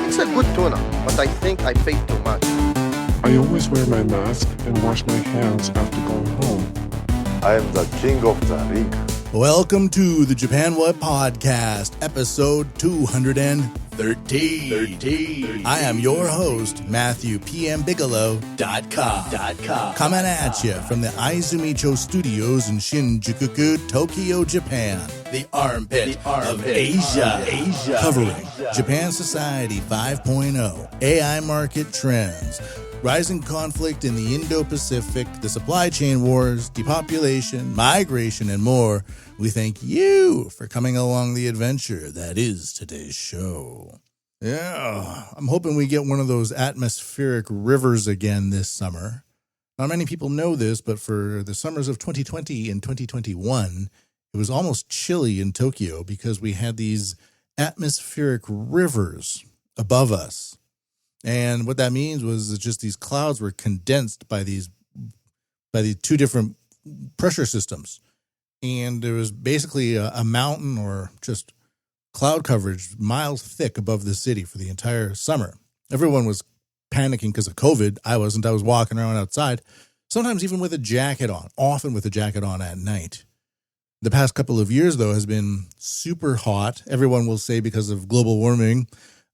It's a good tuna, but I think I paid too much. I always wear my mask and wash my hands after going home. I am the king of the ring. Welcome to the Japan What Podcast, episode 213. I am your host, Matthew PMBigelow.com. Coming at you from the Izumicho Studios in Shinjuku, Tokyo, Japan. The armpit of Asia. Covering Japan Society 5.0, AI market trends, rising conflict in the Indo-Pacific, the supply chain wars, depopulation, migration, and more. We thank you for coming along the adventure that is today's show. Yeah, I'm hoping we get one of those atmospheric rivers again this summer. Not many people know this, but for the summers of 2020 and 2021, it was almost chilly in Tokyo because we had these atmospheric rivers above us. And what that means was that just these clouds were condensed by the two different pressure systems. And there was basically a mountain or just cloud coverage miles thick above the city for the entire summer. Everyone was panicking because of COVID. I wasn't. I was walking around outside, sometimes even with a jacket on, often with a jacket on at night. The past couple of years, though, has been super hot. Everyone will say because of global warming.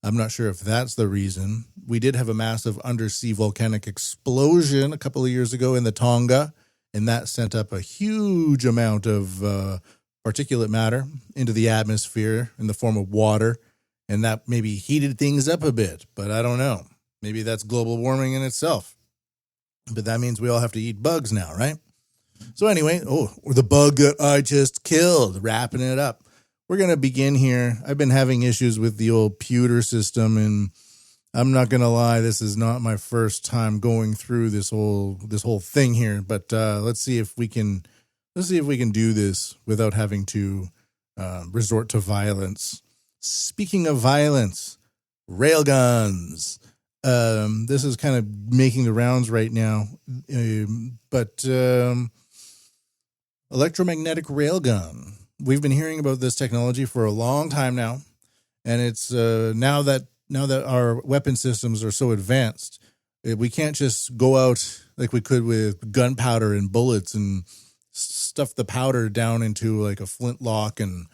I'm not sure if that's the reason. We did have a massive undersea volcanic explosion a couple of years ago in the Tonga, and that sent up a huge amount of particulate matter into the atmosphere in the form of water, and that maybe heated things up a bit, but I don't know. Maybe that's global warming in itself. But that means we all have to eat bugs now, right? So anyway, the bug that I just killed, wrapping it up. We're going to begin here. I've been having issues with the old pewter system, and I'm not going to lie, this is not my first time going through this whole thing here, but let's see if we can do this without having to resort to violence. Speaking of violence, railguns. This is kind of making the rounds right now, but electromagnetic railgun. We've been hearing about this technology for a long time now, and it's now that our weapon systems are so advanced, we can't just go out like we could with gunpowder and bullets and stuff the powder down into like a flintlock and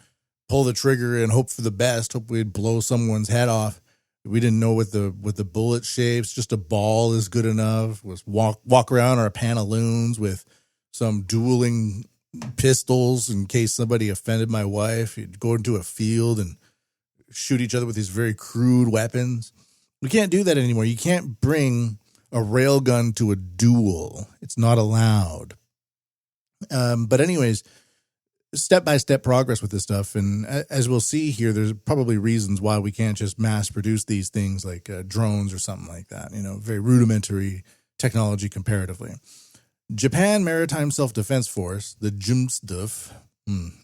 pull the trigger and hope for the best, hope we'd blow someone's head off. We didn't know what the bullet shapes, just a ball is good enough. Was walk around our pantaloons with some dueling pistols in case somebody offended my wife. You'd go into a field and shoot each other with these very crude weapons. We can't do that anymore. You can't bring a railgun to a duel. It's not allowed. But anyways, step-by-step progress with this stuff. And as we'll see here, there's probably reasons why we can't just mass produce these things like drones or something like that. Very rudimentary technology comparatively. Japan Maritime Self-Defense Force, the JMSDF,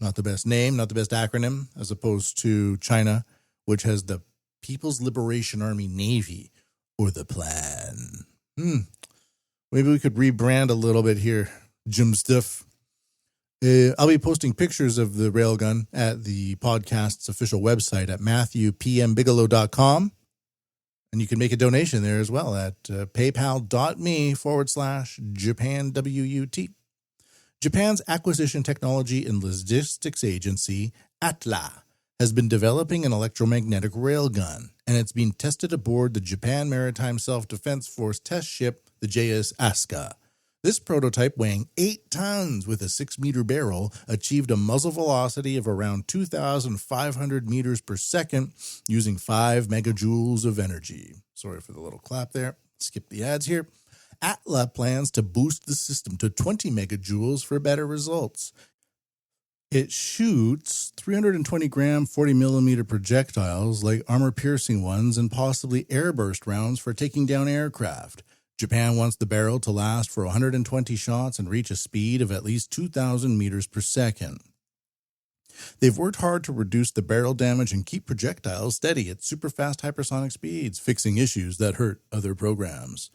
not the best name, not the best acronym, as opposed to China, which has the People's Liberation Army Navy, or the Plan. Maybe we could rebrand a little bit here, JMSDF. I'll be posting pictures of the railgun at the podcast's official website at MatthewPMBigelow.com. And you can make a donation there as well at paypal.me/JapanWUT. Japan's Acquisition Technology and Logistics Agency, ATLA, has been developing an electromagnetic railgun, and it's being tested aboard the Japan Maritime Self-Defense Force test ship, the JS Asuka. This prototype, weighing 8 tons with a 6-meter barrel, achieved a muzzle velocity of around 2,500 meters per second using 5 megajoules of energy. Sorry for the little clap there. Skip the ads here. ATLA plans to boost the system to 20 megajoules for better results. It shoots 320-gram 40-millimeter projectiles like armor-piercing ones and possibly airburst rounds for taking down aircraft. Japan wants the barrel to last for 120 shots and reach a speed of at least 2,000 meters per second. They've worked hard to reduce the barrel damage and keep projectiles steady at super-fast hypersonic speeds, fixing issues that hurt other programs.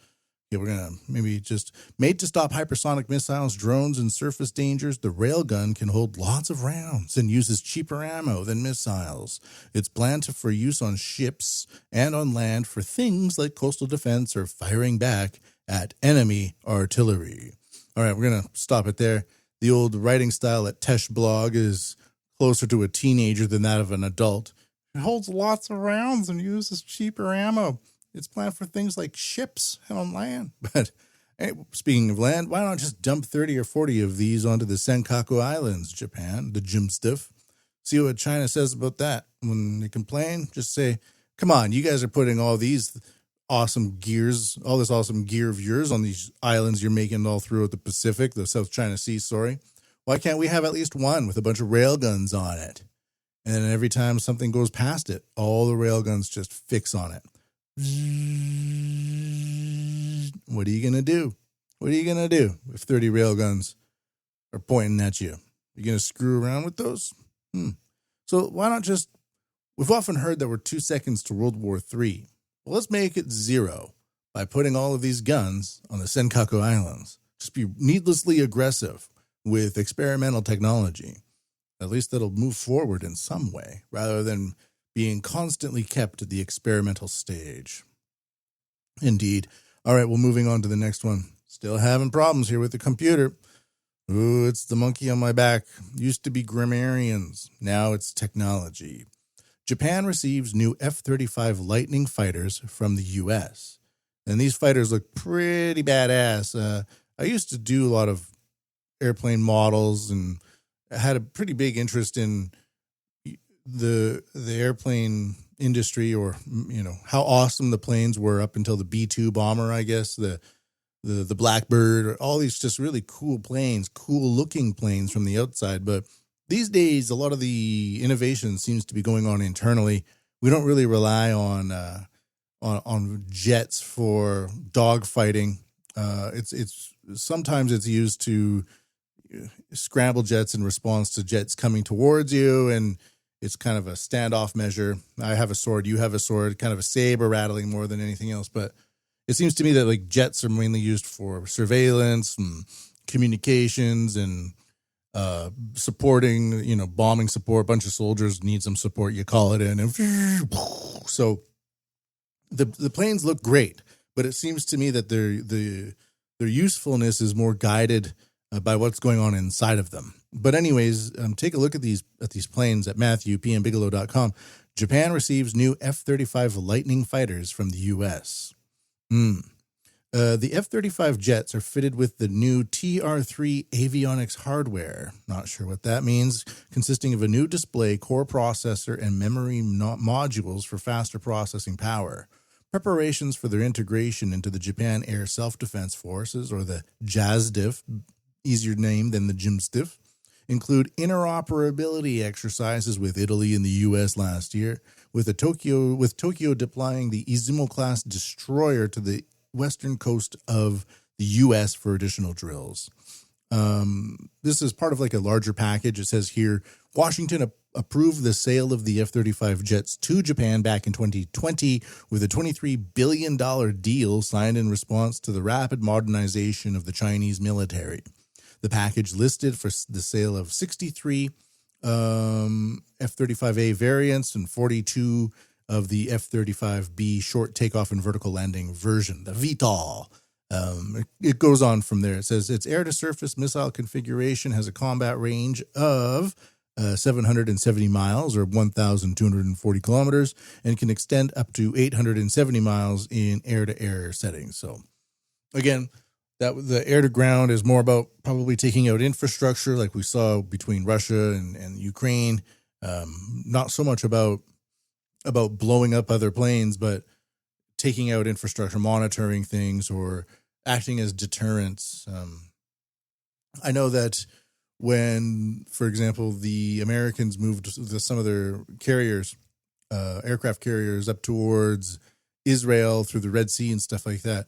Yeah, we're going to maybe just made to stop hypersonic missiles, drones, and surface dangers. The railgun can hold lots of rounds and uses cheaper ammo than missiles. It's planned for use on ships and on land for things like coastal defense or firing back at enemy artillery. All right, we're going to stop it there. The old writing style at Tesh Blog is closer to a teenager than that of an adult. It holds lots of rounds and uses cheaper ammo. It's planned for things like ships and on land. But hey, speaking of land, why not just dump 30 or 40 of these onto the Senkaku Islands, Japan, the Jimstiff? See what China says about that. When they complain, just say, come on, you guys are putting all these awesome gears, all this awesome gear of yours on these islands you're making all throughout the Pacific, the South China Sea, sorry. Why can't we have at least one with a bunch of railguns on it? And then every time something goes past it, all the railguns just fix on it. What are you going to do? What are you going to do if 30 railguns are pointing at you? You going to screw around with those? So why not just, we've often heard that we're 2 seconds to World War III. Well, let's make it 0 by putting all of these guns on the Senkaku Islands. Just be needlessly aggressive with experimental technology. At least that'll move forward in some way, rather than being constantly kept at the experimental stage. Indeed. All right, well, moving on to the next one. Still having problems here with the computer. Ooh, it's the monkey on my back. Used to be grammarians. Now it's technology. Japan receives new F-35 Lightning fighters from the U.S. And these fighters look pretty badass. I used to do a lot of airplane models and had a pretty big interest in the airplane industry, or how awesome the planes were up until the B-2 bomber, I guess, the Blackbird, all these just really cool planes, cool looking planes from the outside. But these days, a lot of the innovation seems to be going on internally. We don't really rely on jets for dogfighting. It's sometimes it's used to scramble jets in response to jets coming towards you, and it's kind of a standoff measure. I have a sword, you have a sword, kind of a saber rattling more than anything else. But it seems to me that like jets are mainly used for surveillance and communications and supporting, bombing support. A bunch of soldiers need some support. You call it in, and so the planes look great, but it seems to me that their usefulness is more guided by what's going on inside of them. But anyways, take a look at these planes at MatthewPMBigelow.com. Japan receives new F-35 Lightning fighters from the U.S. The F-35 jets are fitted with the new TR-3 avionics hardware. Not sure what that means. Consisting of a new display, core processor, and memory modules for faster processing power. Preparations for their integration into the Japan Air Self-Defense Forces, or the JASDIF, easier name than the JIMSTIF, include interoperability exercises with Italy and the U.S. last year, with Tokyo deploying the Izumo-class destroyer to the western coast of the U.S. for additional drills. This is part of like a larger package. It says here, Washington approved the sale of the F-35 jets to Japan back in 2020 with a $23 billion deal signed in response to the rapid modernization of the Chinese military. The package listed for the sale of 63 F-35A variants and 42 of the F-35B short takeoff and vertical landing version, the VTOL. It goes on from there. It says its air-to-surface missile configuration has a combat range of 770 miles or 1,240 kilometers and can extend up to 870 miles in air-to-air settings. So, again, that the air-to-ground is more about probably taking out infrastructure like we saw between Russia and Ukraine. Not so much about blowing up other planes, but taking out infrastructure, monitoring things, or acting as deterrents. I know that when, for example, the Americans moved some of their carriers, aircraft carriers, up towards Israel through the Red Sea and stuff like that,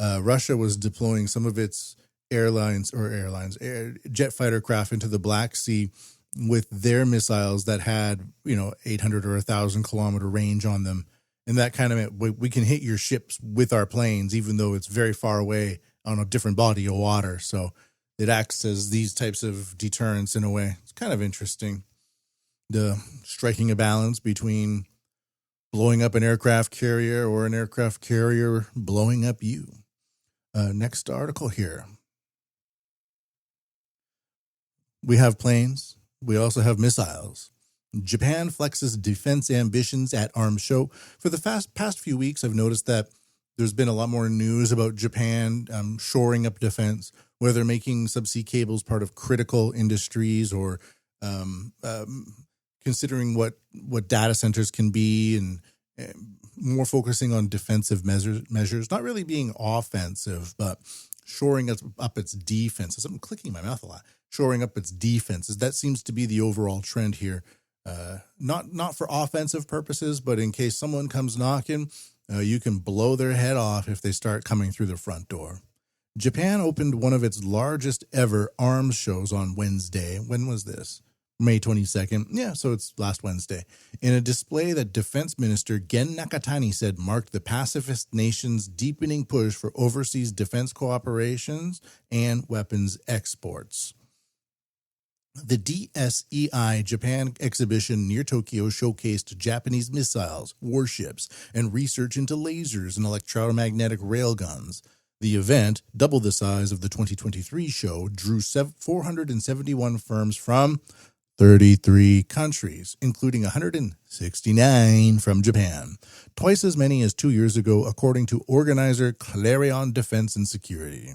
Russia was deploying some of its jet fighter craft into the Black Sea with their missiles that had 800 or 1,000 kilometer range on them, And that kind of, we can hit your ships with our planes, even though it's very far away on a different body of water. So it acts as these types of deterrents in a way. It's kind of interesting. The striking a balance between blowing up an aircraft carrier or an aircraft carrier blowing up you. Next article here. We have planes. We also have missiles. Japan flexes defense ambitions at arms show. For the past few weeks, I've noticed that there's been a lot more news about Japan shoring up defense, whether they're making subsea cables part of critical industries or considering what data centers can be and more focusing on defensive measures, not really being offensive, but shoring up its defenses. I'm clicking my mouth a lot. Shoring up its defenses. That seems to be the overall trend here. Not for offensive purposes, but in case someone comes knocking, you can blow their head off if they start coming through the front door. Japan opened one of its largest ever arms shows on Wednesday. When was this? May 22nd. Yeah, so it's last Wednesday. In a display that Defense Minister Gen Nakatani said marked the pacifist nation's deepening push for overseas defense cooperations and weapons exports. The DSEI Japan exhibition near Tokyo showcased Japanese missiles, warships, and research into lasers and electromagnetic railguns. The event, double the size of the 2023 show, drew 471 firms from 33 countries, including 169 from Japan, twice as many as 2 years ago, according to organizer Clarion Defense and Security.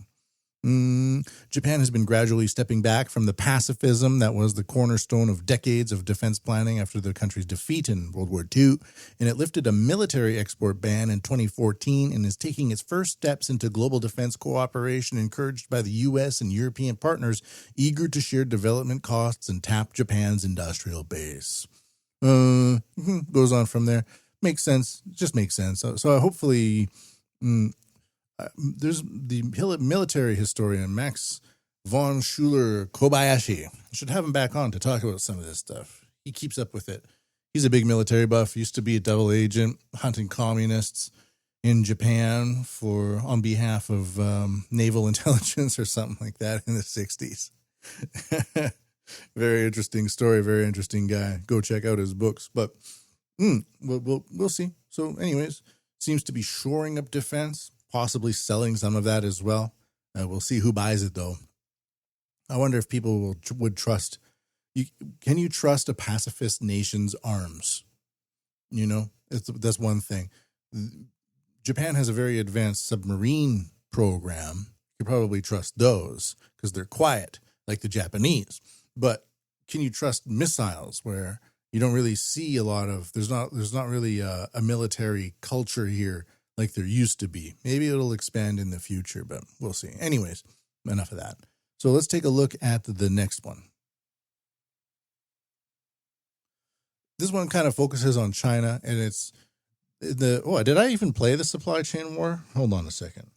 Japan has been gradually stepping back from the pacifism that was the cornerstone of decades of defense planning after the country's defeat in World War II, and it lifted a military export ban in 2014 and is taking its first steps into global defense cooperation encouraged by the U.S. and European partners eager to share development costs and tap Japan's industrial base. Goes on from there. Makes sense. Just makes sense. So hopefully... there's the military historian Max von Schuler Kobayashi. I should have him back on to talk about some of this stuff. He keeps up with it. He's a big military buff. Used to be a double agent hunting communists in Japan on behalf of naval intelligence or something like that in the 60s. Very interesting story. Very interesting guy. Go check out his books. But we'll see. So anyways, seems to be shoring up defense. Possibly selling some of that as well. We'll see who buys it, though. I wonder if people would trust. Can you trust a pacifist nation's arms? You know, that's one thing. Japan has a very advanced submarine program. You can probably trust those because they're quiet, like the Japanese. But can you trust missiles where you don't really see a lot of? There's not really a military culture here like there used to be. Maybe it'll expand in the future, but we'll see. Anyways, enough of that. So let's take a look at the next one. This one kind of focuses on China, and it's did I even play the supply chain war? Hold on a second.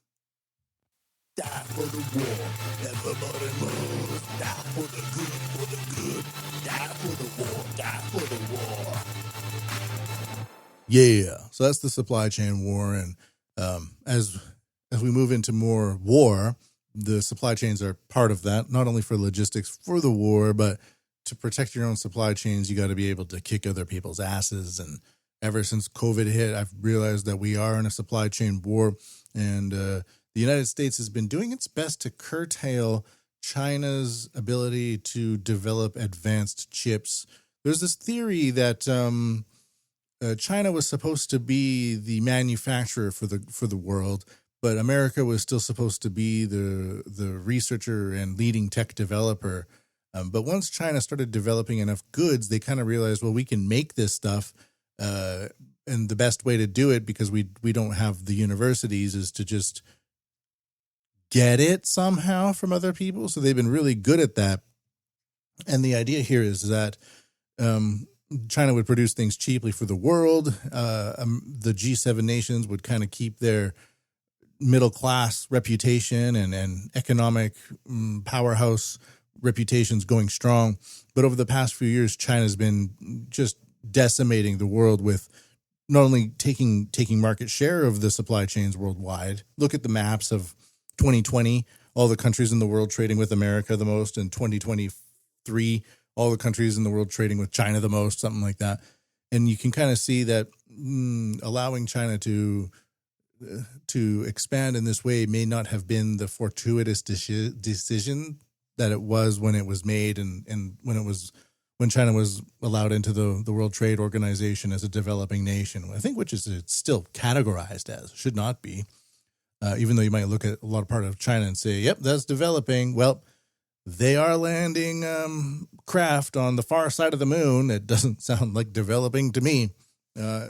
Die for the war. Everybody move. Die for the good. Die for the war. Die for the war. Yeah, so that's the supply chain war, and as we move into more war, the supply chains are part of that, not only for logistics for the war, but to protect your own supply chains, you got to be able to kick other people's asses. And ever since COVID hit, I've realized that we are in a supply chain war, and the United States has been doing its best to curtail China's ability to develop advanced chips. There's this theory that China was supposed to be the manufacturer for the world, but America was still supposed to be the researcher and leading tech developer. But once China started developing enough goods, they kind of realized, well, we can make this stuff, and the best way to do it, because we don't have the universities, is to just get it somehow from other people. So they've been really good at that. And the idea here is that China would produce things cheaply for the world. The G7 nations would kind of keep their middle class reputation and economic powerhouse reputations going strong. But over the past few years, China's been just decimating the world with not only taking market share of the supply chains worldwide. Look at the maps of 2020, all the countries in the world trading with America the most, and 2023, all the countries in the world trading with China the most, something like that. And you can kind of see that allowing China to expand in this way may not have been the fortuitous decision that it was when it was made, and when China was allowed into the World Trade Organization as a developing nation, I think, which is it's still categorized as, should not be, even though you might look at a lot of part of China and say, yep, that's developing. Well, they are landing craft on the far side of the moon. It doesn't sound like developing to me.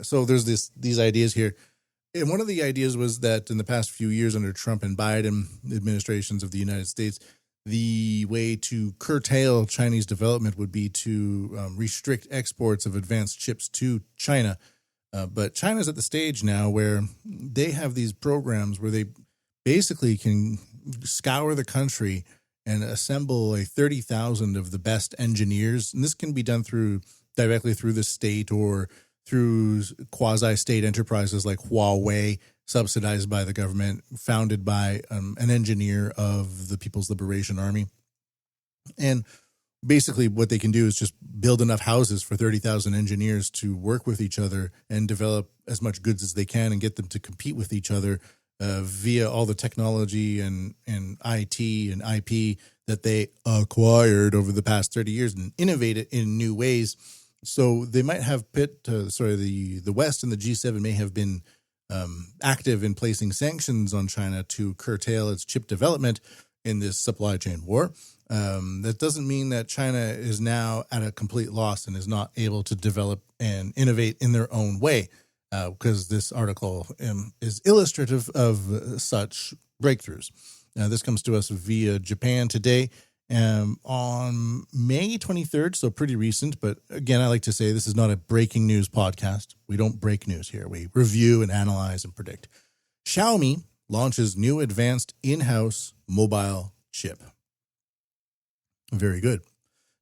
So there's these ideas here. And one of the ideas was that in the past few years under Trump and Biden administrations of the United States, the way to curtail Chinese development would be to restrict exports of advanced chips to China. But China's at the stage now where they have these programs where they basically can scour the country and assemble 30,000 of the best engineers. And this can be done directly through the state or through quasi-state enterprises like Huawei, subsidized by the government, founded by an engineer of the People's Liberation Army. And basically what they can do is just build enough houses for 30,000 engineers to work with each other and develop as much goods as they can and get them to compete with each other via all the technology and IT and IP that they acquired over the past 30 years and innovate it in new ways. So they might have the West and the G7 may have been active in placing sanctions on China to curtail its chip development in this supply chain war. That doesn't mean that China is now at a complete loss and is not able to develop and innovate in their own way, because this article is illustrative of such breakthroughs. This comes to us via Japan Today. On May 23rd, so pretty recent, but again, I like to say this is not a breaking news podcast. We don't break news here. We review and analyze and predict. Xiaomi launches new advanced in-house mobile chip. Very good.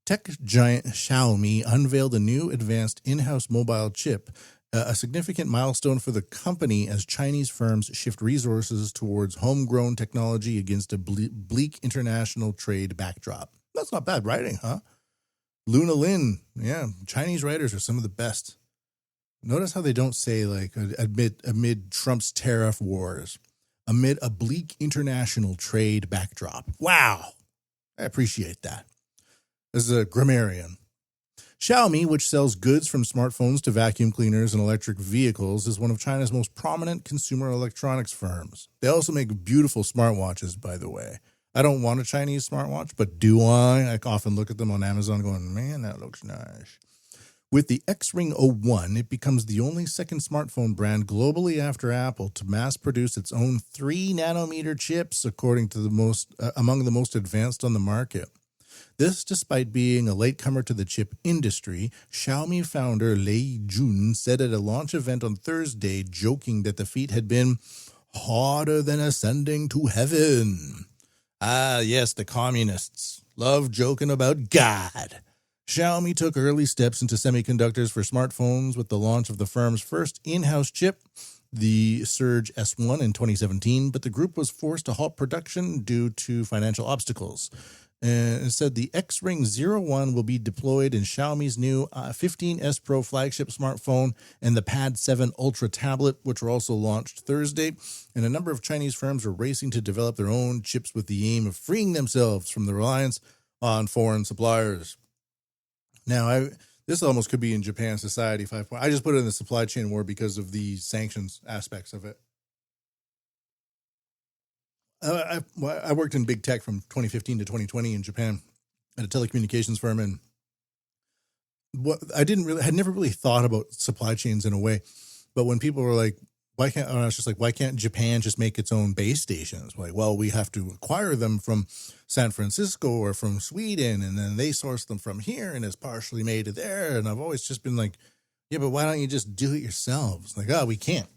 Tech giant Xiaomi unveiled a new advanced in-house mobile chip, a significant milestone for the company as Chinese firms shift resources towards homegrown technology against a bleak international trade backdrop. That's not bad writing, huh? Luna Lin, yeah, Chinese writers are some of the best. Notice how they don't say like amid Trump's tariff wars, amid a bleak international trade backdrop. Wow, I appreciate that. As a grammarian. Xiaomi, which sells goods from smartphones to vacuum cleaners and electric vehicles, is one of China's most prominent consumer electronics firms. They also make beautiful smartwatches, by the way. I don't want a Chinese smartwatch, but do I? I often look at them on Amazon going, man, that looks nice. With the X-Ring 01, it becomes the only second smartphone brand globally after Apple to mass produce its own 3-nanometer chips, according to among the most advanced on the market. This despite being a latecomer to the chip industry. Xiaomi founder Lei Jun said at a launch event on Thursday, joking that the feat had been harder than ascending to heaven. Ah, yes, the communists love joking about God. Xiaomi took early steps into semiconductors for smartphones with the launch of the firm's first in-house chip, the Surge S1 in 2017, but the group was forced to halt production due to financial obstacles. And it said the X-Ring 01 will be deployed in Xiaomi's new 15S Pro flagship smartphone and the Pad 7 Ultra tablet, which were also launched Thursday. And a number of Chinese firms are racing to develop their own chips with the aim of freeing themselves from the reliance on foreign suppliers. Now, this almost could be in Japan Society 5.0. I just put it in the supply chain war because of the sanctions aspects of it. I worked in big tech from 2015 to 2020 in Japan at a telecommunications firm, and had never really thought about supply chains in a way. But when people were like, why can't Japan just make its own base stations? Like, well, we have to acquire them from San Francisco or from Sweden, and then they source them from here, and it's partially made there. And I've always just been like, yeah, but why don't you just do it yourselves? Like, we can't.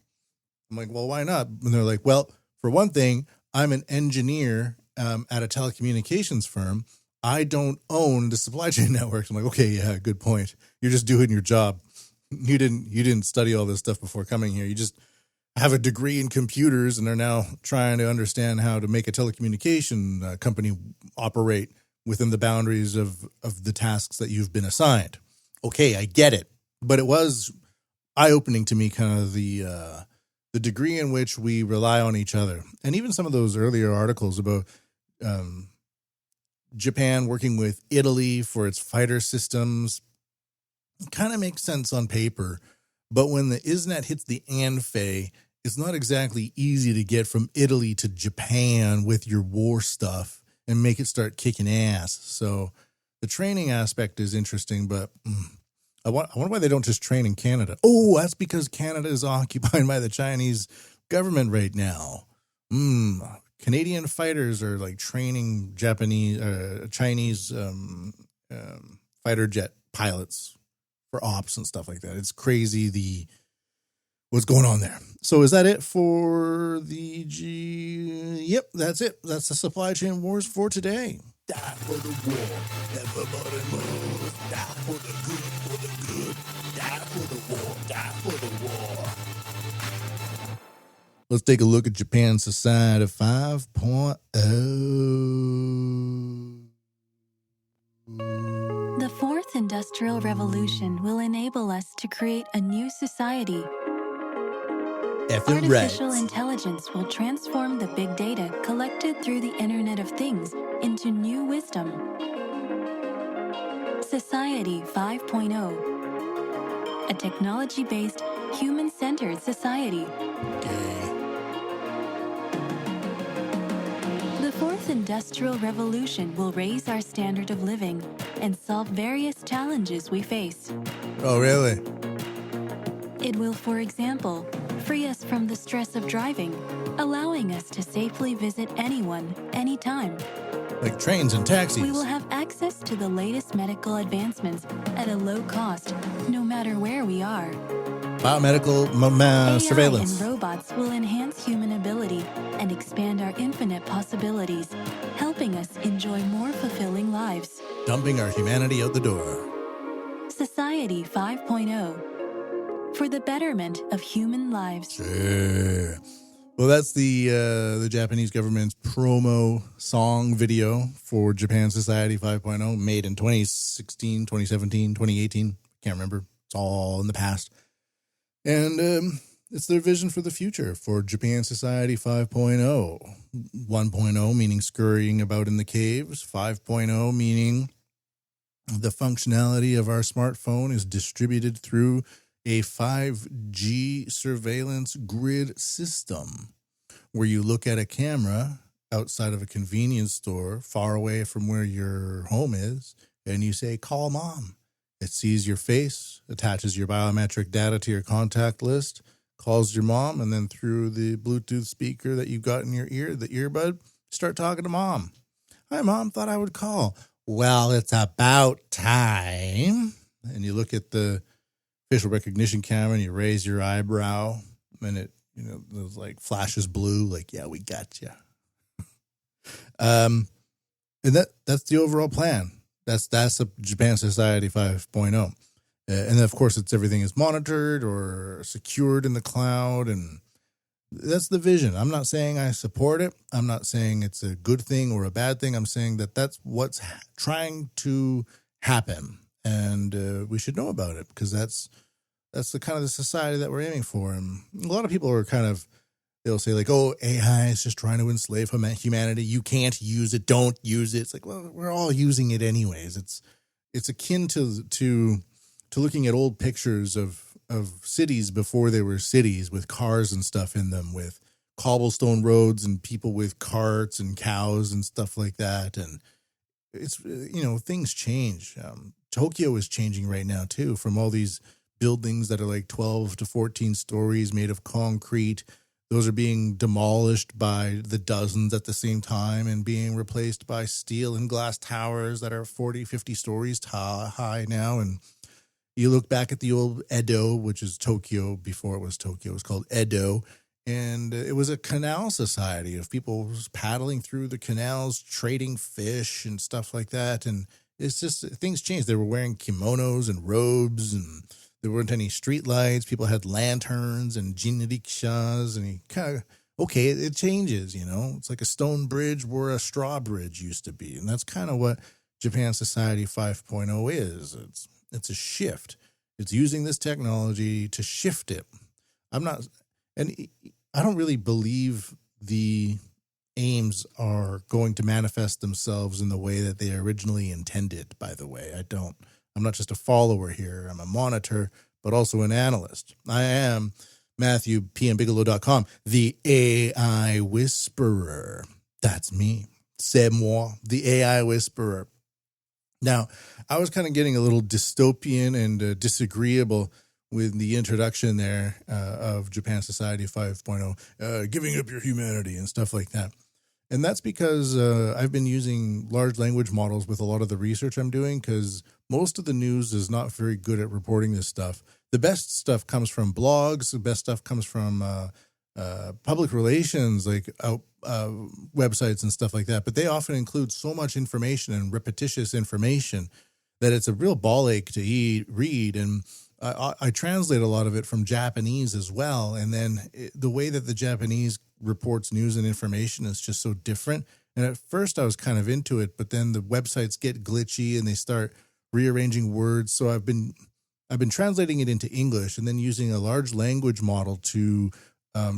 I'm like, well, why not? And they're like, well, for one thing, I'm an engineer at a telecommunications firm. I don't own the supply chain networks. I'm like, okay, yeah, good point. You're just doing your job. you didn't study all this stuff before coming here. You just have a degree in computers and are now trying to understand how to make a telecommunication company operate within the boundaries of the tasks that you've been assigned. Okay, I get it. But it was eye-opening to me, kind of the degree in which we rely on each other. And even some of those earlier articles about Japan working with Italy for its fighter systems kind of makes sense on paper. But when the ISNET hits the ANFE, it's not exactly easy to get from Italy to Japan with your war stuff and make it start kicking ass. So the training aspect is interesting, but I wonder why they don't just train in Canada. Oh, that's because Canada is occupied by the Chinese government right now. Canadian fighters are like training Chinese fighter jet pilots for ops and stuff like that. It's crazy what's going on there. So is that it for the Yep, that's it. That's the supply chain wars for today. Die for the war. Everybody move. Die for the good, for the good. Die for the war. Die for the war. Let's take a look at Japan Society 5.0. The fourth industrial revolution will enable us to create a new society. Artificial intelligence will transform the big data collected through the Internet of Things into new wisdom. Society 5.0. A technology-based, human-centered society. The fourth industrial revolution will raise our standard of living and solve various challenges we face. Oh, really? It will, for example, free us from the stress of driving, allowing us to safely visit anyone, anytime. Like trains and taxis. We will have access to the latest medical advancements at a low cost, no matter where we are. Biomedical surveillance. AI and robots will enhance human ability and expand our infinite possibilities, helping us enjoy more fulfilling lives. Dumping our humanity out the door. Society 5.0. For the betterment of human lives. Sure. Well, that's the Japanese government's promo song video for Japan Society 5.0, made in 2016, 2017, 2018. Can't remember. It's all in the past. And it's their vision for the future for Japan Society 5.0. 1.0 meaning scurrying about in the caves. 5.0 meaning the functionality of our smartphone is distributed through a 5G surveillance grid system where you look at a camera outside of a convenience store far away from where your home is and you say, call mom. It sees your face, attaches your biometric data to your contact list, calls your mom, and then through the Bluetooth speaker that you've got in your ear, the earbud, start talking to mom. Hi, mom, thought I would call. Well, it's about time. And you look at the facial recognition camera and you raise your eyebrow and it, those like flashes blue, like, yeah, we got you. And that's the overall plan. That's a Japan Society 5.0. And then, of course, everything is monitored or secured in the cloud. And that's the vision. I'm not saying I support it. I'm not saying it's a good thing or a bad thing. I'm saying that that's what's trying to happen. And we should know about it because that's the kind of the society that we're aiming for. And a lot of people are they'll say like, oh, AI is just trying to enslave humanity. You can't use it. Don't use it. It's like, well, we're all using it anyways. It's akin to looking at old pictures of cities before they were cities with cars and stuff in them, with cobblestone roads and people with carts and cows and stuff like that. And it's, things change. Tokyo is changing right now too, from all these buildings that are like 12 to 14 stories made of concrete. Those are being demolished by the dozens at the same time and being replaced by steel and glass towers that are 40, 50 stories high now. And you look back at the old Edo, which is Tokyo before it was Tokyo. It was called Edo. And it was a canal society of people paddling through the canals, trading fish and stuff like that. And it's just, things changed. They were wearing kimonos and robes, and There weren't any street lights. People had lanterns and jinrikishas, and it changes, It's like a stone bridge where a straw bridge used to be. And that's kind of what Japan Society 5.0 is. It's a shift. It's using this technology to shift it. I don't really believe the aims are going to manifest themselves in the way that they originally intended, by the way. I don't. I'm not just a follower here. I'm a monitor, but also an analyst. I am Matthew, pmbigelow.com, the AI Whisperer. That's me. C'est moi, the AI Whisperer. Now, I was kind of getting a little dystopian and disagreeable with the introduction there of Japan Society 5.0, giving up your humanity and stuff like that. And that's because I've been using large language models with a lot of the research I'm doing, because most of the news is not very good at reporting this stuff. The best stuff comes from blogs. The best stuff comes from public relations, like websites and stuff like that. But they often include so much information and repetitious information that it's a real ball ache to read. And I translate a lot of it from Japanese as well. And then the way that the Japanese reports news and information is just so different. And at first I was kind of into it, but then the websites get glitchy and they start rearranging words. So I've been translating it into English and then using a large language model to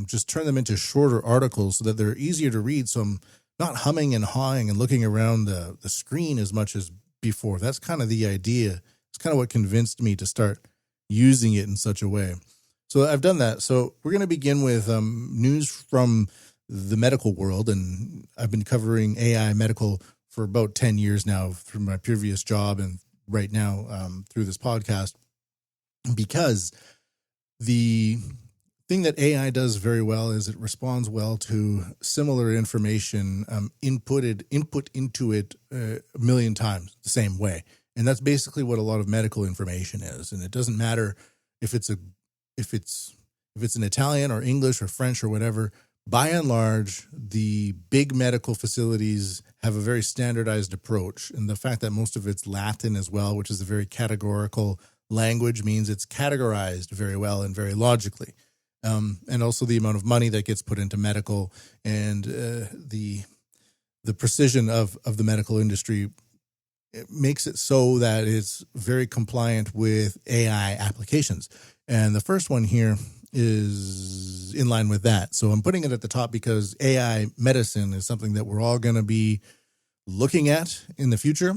just turn them into shorter articles so that they're easier to read. So I'm not humming and hawing and looking around the screen as much as before. That's kind of the idea. It's kind of what convinced me to start using it in such a way. So I've done that. So we're going to begin with news from the medical world. And I've been covering AI medical for about 10 years now through my previous job and right now through this podcast, because the thing that AI does very well is it responds well to similar information input into it a million times the same way. And that's basically what a lot of medical information is. And it doesn't matter if it's an Italian or English or French or whatever. By and large, the big medical facilities have a very standardized approach. And the fact that most of it's Latin as well, which is a very categorical language, means it's categorized very well and very logically. And also the amount of money that gets put into medical and the precision of the medical industry, it makes it so that it's very compliant with AI applications. And the first one here is in line with that. So I'm putting it at the top because AI medicine is something that we're all going to be looking at in the future.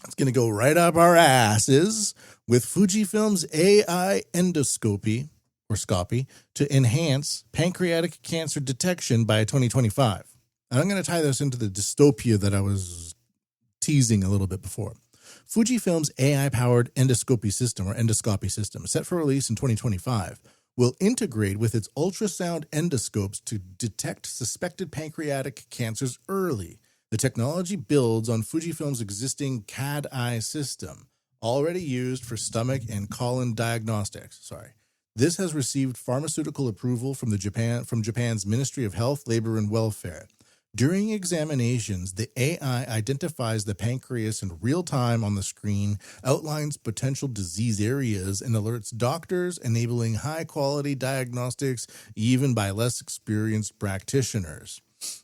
It's going to go right up our asses with Fujifilm's AI endoscopy or scopy to enhance pancreatic cancer detection by 2025. And I'm going to tie this into the dystopia that I was teasing a little bit before. Fujifilm's AI-powered endoscopy system, set for release in 2025, will integrate with its ultrasound endoscopes to detect suspected pancreatic cancers early. The technology builds on Fujifilm's existing CAD-eye system, already used for stomach and colon diagnostics. This has received pharmaceutical approval from Japan's Ministry of Health, Labor, and Welfare. During examinations, the AI identifies the pancreas in real time on the screen, outlines potential disease areas, and alerts doctors, enabling high-quality diagnostics even by less experienced practitioners.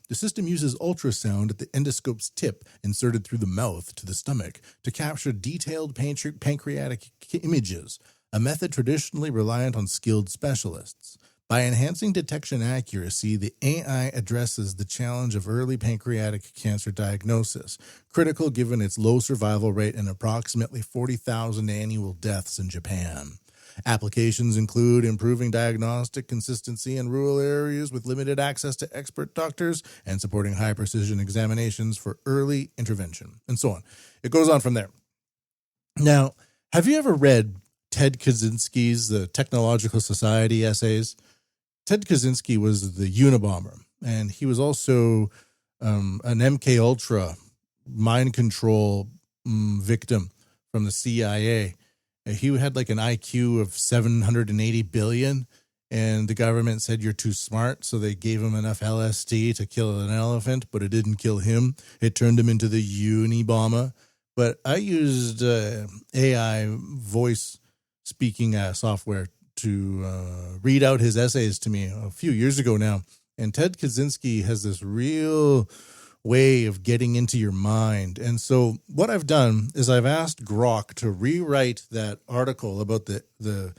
The system uses ultrasound at the endoscope's tip, inserted through the mouth to the stomach, to capture detailed pancreatic images, a method traditionally reliant on skilled specialists. By enhancing detection accuracy, the AI addresses the challenge of early pancreatic cancer diagnosis, critical given its low survival rate and approximately 40,000 annual deaths in Japan. Applications include improving diagnostic consistency in rural areas with limited access to expert doctors and supporting high-precision examinations for early intervention, and so on. It goes on from there. Now, have you ever read Ted Kaczynski's The Technological Society essays? Ted Kaczynski was the Unabomber, and he was also an MK-Ultra mind control victim from the CIA. He had like an IQ of 780 billion, and the government said, you're too smart, so they gave him enough LSD to kill an elephant, but it didn't kill him. It turned him into the Unabomber. But I used AI voice speaking software to read out his essays to me a few years ago now. And Ted Kaczynski has this real way of getting into your mind. And so what I've done is I've asked Grok to rewrite that article about the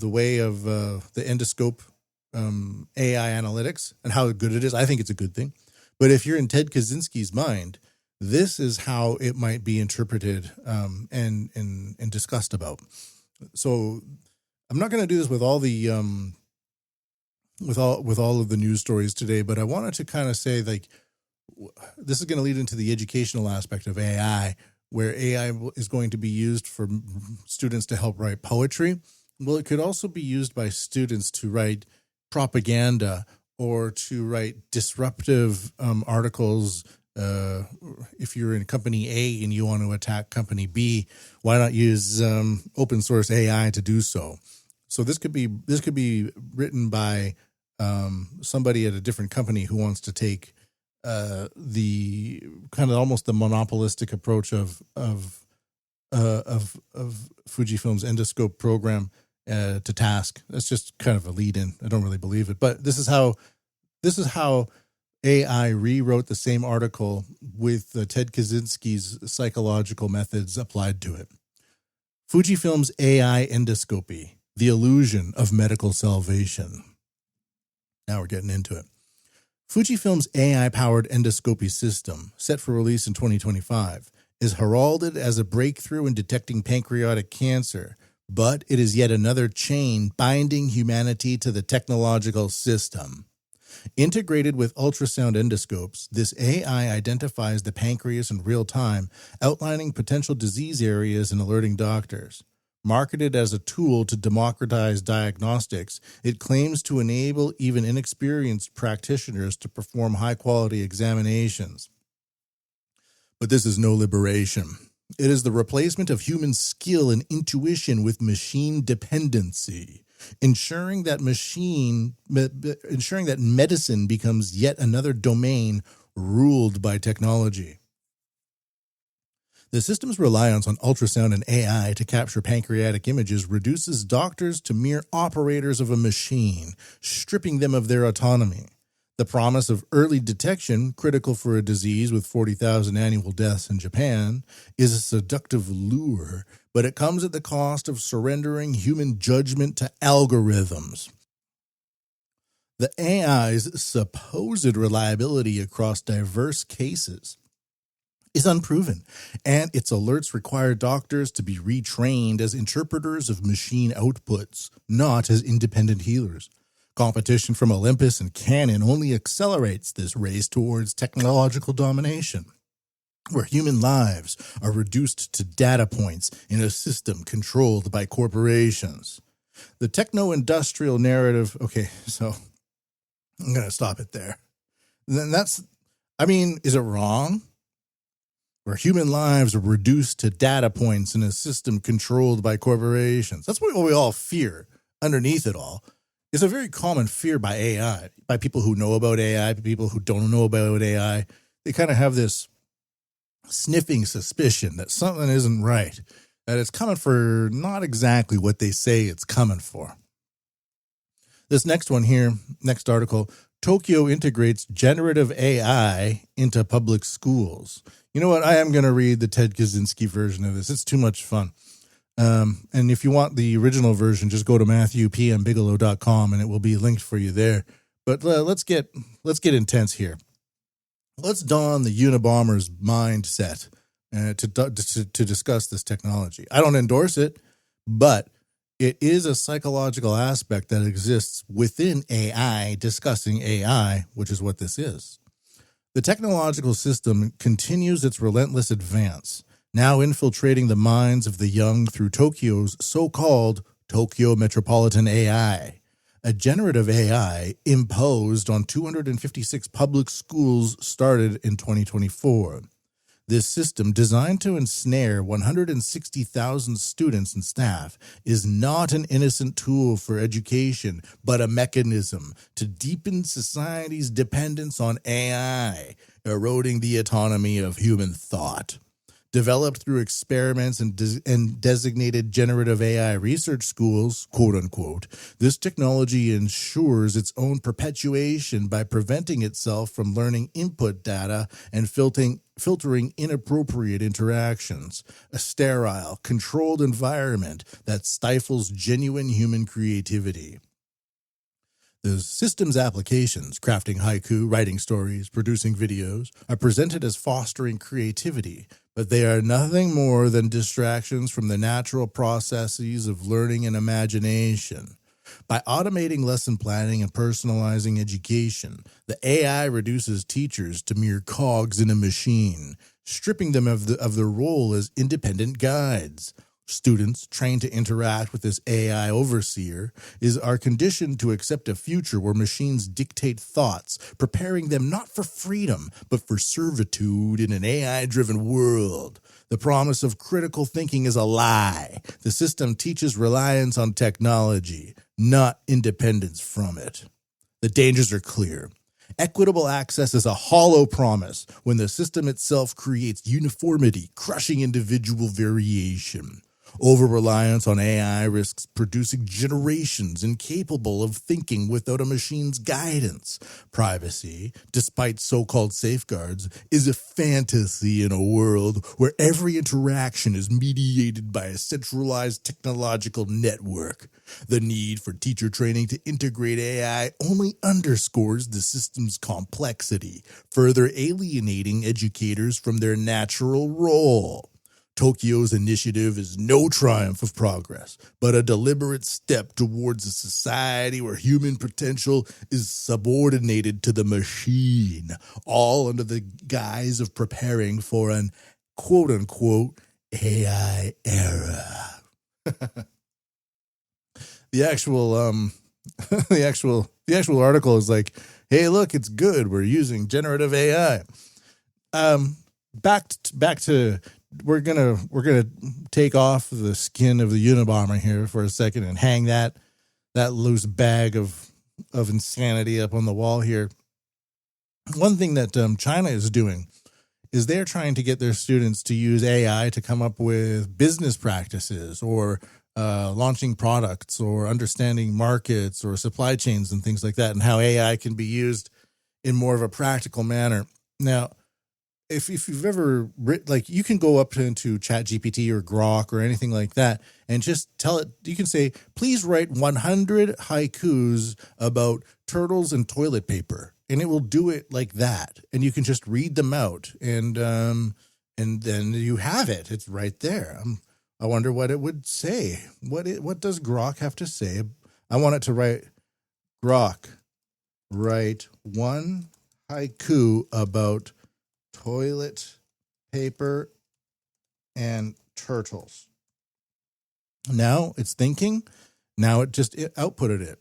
way of the endoscope AI analytics and how good it is. I think it's a good thing. But if you're in Ted Kaczynski's mind, this is how it might be interpreted and discussed about. So I'm not going to do this with all the with all of the news stories today, but I wanted to kind of say, like, this is going to lead into the educational aspect of AI, where AI is going to be used for students to help write poetry. Well, it could also be used by students to write propaganda or to write disruptive articles. If you're in company A and you want to attack company B, why not use open source AI to do so? So this could be written by somebody at a different company who wants to take the kind of almost the monopolistic approach of Fujifilm's endoscope program to task. That's just kind of a lead-in. I don't really believe it, but this is how AI rewrote the same article with Ted Kaczynski's psychological methods applied to it. Fujifilm's AI endoscopy, the illusion of medical salvation. Now we're getting into it. Fujifilm's AI-powered endoscopy system, set for release in 2025, is heralded as a breakthrough in detecting pancreatic cancer, but it is yet another chain binding humanity to the technological system. Integrated with ultrasound endoscopes, this AI identifies the pancreas in real time, outlining potential disease areas and alerting doctors. Marketed as a tool to democratize diagnostics, it claims to enable even inexperienced practitioners to perform high-quality examinations. But this is no liberation. It is the replacement of human skill and intuition with machine dependency, ensuring that medicine becomes yet another domain ruled by technology. The system's reliance on ultrasound and AI to capture pancreatic images reduces doctors to mere operators of a machine, stripping them of their autonomy. The promise of early detection, critical for a disease with 40,000 annual deaths in Japan, is a seductive lure, but it comes at the cost of surrendering human judgment to algorithms. The AI's supposed reliability across diverse cases is unproven, and its alerts require doctors to be retrained as interpreters of machine outputs, not as independent healers. Competition from Olympus and Canon only accelerates this race towards technological domination, where human lives are reduced to data points in a system controlled by corporations. The techno-industrial narrative, okay, so I'm going to stop it there. Then is it wrong? Where human lives are reduced to data points in a system controlled by corporations. That's what we all fear underneath it all. It's a very common fear by AI, by people who know about AI, people who don't know about AI. They kind of have this sniffing suspicion that something isn't right, that it's coming for not exactly what they say it's coming for. This next one here, next article, Tokyo integrates generative AI into public schools. You know what? I am going to read the Ted Kaczynski version of this. It's too much fun. And if you want the original version, just go to MatthewPMBigelow.com and it will be linked for you there. But let's get intense here. Let's don the Unabomber's mindset to discuss this technology. I don't endorse it, but it is a psychological aspect that exists within AI, discussing AI, which is what this is. The technological system continues its relentless advance, now infiltrating the minds of the young through Tokyo's so-called Tokyo Metropolitan AI, a generative AI imposed on 256 public schools started in 2024. This system, designed to ensnare 160,000 students and staff, is not an innocent tool for education, but a mechanism to deepen society's dependence on AI, eroding the autonomy of human thought. Developed through experiments and designated generative AI research schools, quote unquote, this technology ensures its own perpetuation by preventing itself from learning input data and filtering inappropriate interactions, a sterile, controlled environment that stifles genuine human creativity. The system's applications, crafting haiku, writing stories, producing videos, are presented as fostering creativity, but they are nothing more than distractions from the natural processes of learning and imagination. By automating lesson planning and personalizing education, the AI reduces teachers to mere cogs in a machine, stripping them of their role as independent guides. Students trained to interact with this AI overseer are conditioned to accept a future where machines dictate thoughts, preparing them not for freedom, but for servitude in an AI-driven world. The promise of critical thinking is a lie. The system teaches reliance on technology, not independence from it. The dangers are clear. Equitable access is a hollow promise when the system itself creates uniformity, crushing individual variation. Over-reliance on AI risks producing generations incapable of thinking without a machine's guidance. Privacy, despite so-called safeguards, is a fantasy in a world where every interaction is mediated by a centralized technological network. The need for teacher training to integrate AI only underscores the system's complexity, further alienating educators from their natural role. Tokyo's initiative is no triumph of progress, but a deliberate step towards a society where human potential is subordinated to the machine, all under the guise of preparing for an quote-unquote AI era. The actual the actual article is like, hey, look, it's good. We're using generative AI. Back to we're gonna take off the skin of the Unabomber here for a second and hang that loose bag of insanity up on the wall here. One thing that China is doing is they're trying to get their students to use AI to come up with business practices or launching products or understanding markets or supply chains and things like that, and how AI can be used in more of a practical manner. Now, if you've ever you can go up into ChatGPT or Grok or anything like that and just tell it, you can say, please write 100 haikus about turtles and toilet paper, and it will do it like that. And you can just read them out, and then you have it. It's right there. I wonder what it would say. What does Grok have to say? I want it to write, Grok, write one haiku about toilet paper and turtles. Now it's thinking. Now it outputted it.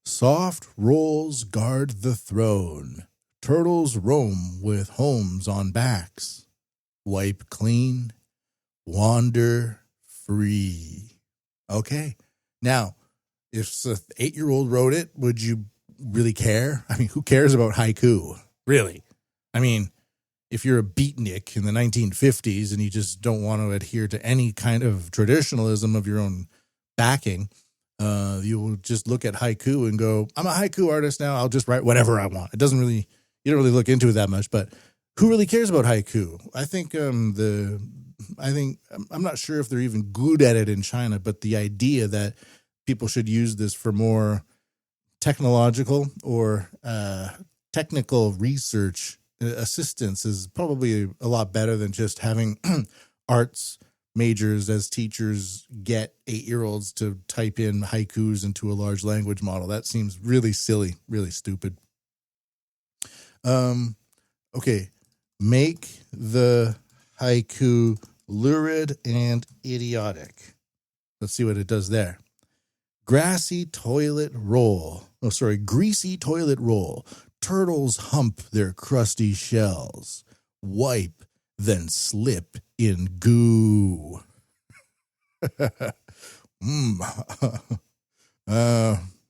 Soft rolls guard the throne. Turtles roam with homes on backs. Wipe clean. Wander free. Okay. Now, if an 8-year-old wrote it, would you really care? I mean, who cares about haiku? Really? I mean, if you're a beatnik in the 1950s and you just don't want to adhere to any kind of traditionalism of your own backing, you will just look at haiku and go, I'm a haiku artist now. I'll just write whatever I want. You don't really look into it that much, but who really cares about haiku? I think I'm not sure if they're even good at it in China, but the idea that people should use this for more technological or technical research assistance is probably a lot better than just having arts majors as teachers get 8-year-olds to type in haikus into a large language model. That seems really silly, really stupid. Okay. Make the haiku lurid and idiotic. Let's see what it does there. Greasy toilet roll. Turtles hump their crusty shells. Wipe, then slip in goo.